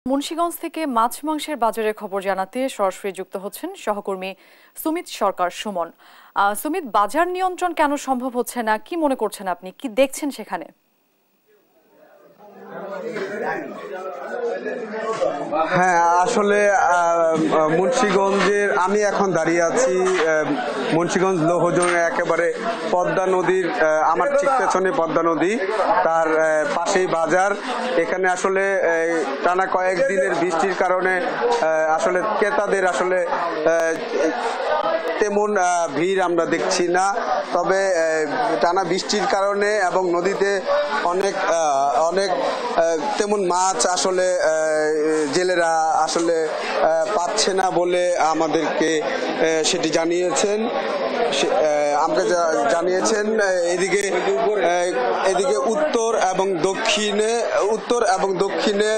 মুন্সিগঞ্জ থেকে মাছ মাংসের বাজারের খবর জানাতে সরাসরি যুক্ত হচ্ছেন সহকর্মী সুমিত সরকার সুমন। সুমিত, বাজার নিয়ন্ত্রণ কেন সম্ভব হচ্ছে না, কি মনে করছেন আপনি, কি দেখছেন সেখানে? হ্যাঁ, আসলে মুন্সিগঞ্জের আমি এখন দাঁড়িয়ে আছি মুন্সিগঞ্জ লৌহজংয়ের একেবারে পদ্মা নদীর, আমার ঠিক পেছনে পদ্মা নদী, তার পাশেই বাজার। এখানে আসলে টানা কয়েকদিনের বৃষ্টির কারণে আসলে ক্রেতাদের আসলে তেমন ভিড় আমরা দেখছি না। তবে টানা বৃষ্টির কারণে এবং নদীতে অনেক অনেক তেমন মাছ আসলে জেলেরা আসলে পাচ্ছে না বলে আমাদেরকে সেটি জানিয়েছেন। এদিকে উত্তর এবং দক্ষিণে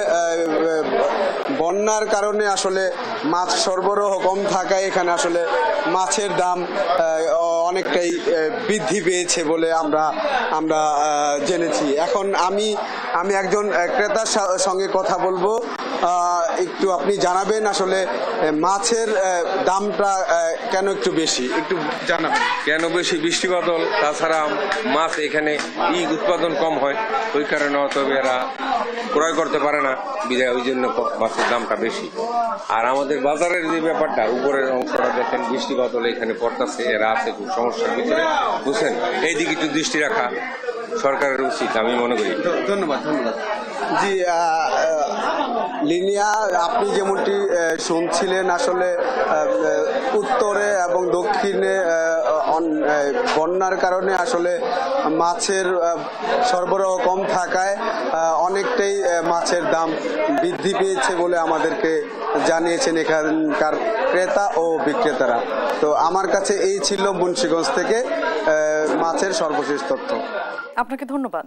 বন্যার কারণে আসলে মাছ সরবরাহ কম থাকায় এখানে আসলে মাছের দাম অনেকটাই বৃদ্ধি পেয়েছে বলে আমরা জেনেছি। এখন আমি একজন ক্রেতার সঙ্গে কথা বলবো। একটু আপনি জানাবেন আসলে মাছের দামটা কেন একটু বেশি, একটু জানাবেন। কেন বেশি? বৃষ্টি বাদল, তাছাড়া মাছ এখানে উৎপাদন কম হয়, ওই কারণে তবে এরা ক্রয় করতে পারে না, বিধায় ওই জন্য মাছের দামটা বেশি। আর আমাদের বাজারের যে ব্যাপারটা, উপরের অংশটা দেখেন বৃষ্টি বাদল এখানে পড়তেছে, এরা আছে খুব সমস্যার ভিতরে, বুঝছেন। এইদিকে একটু দৃষ্টি রাখা সরকারের উচিত, আমি মনে করি। ধন্যবাদ। জি লিনিয়া, আপনি যেমনটি শুনছিলেন, আসলে উত্তরে এবং দক্ষিণে বন্যার কারণে আসলে মাছের সরবরাহ কম থাকায় অনেকটাই মাছের দাম বৃদ্ধি পেয়েছে বলে আমাদেরকে জানিয়েছেন এখানকার ক্রেতা ও বিক্রেতারা। তো আমার কাছে এই ছিল মুন্সিগঞ্জ থেকে মাছের সর্বশেষ তথ্য। আপনাকে ধন্যবাদ।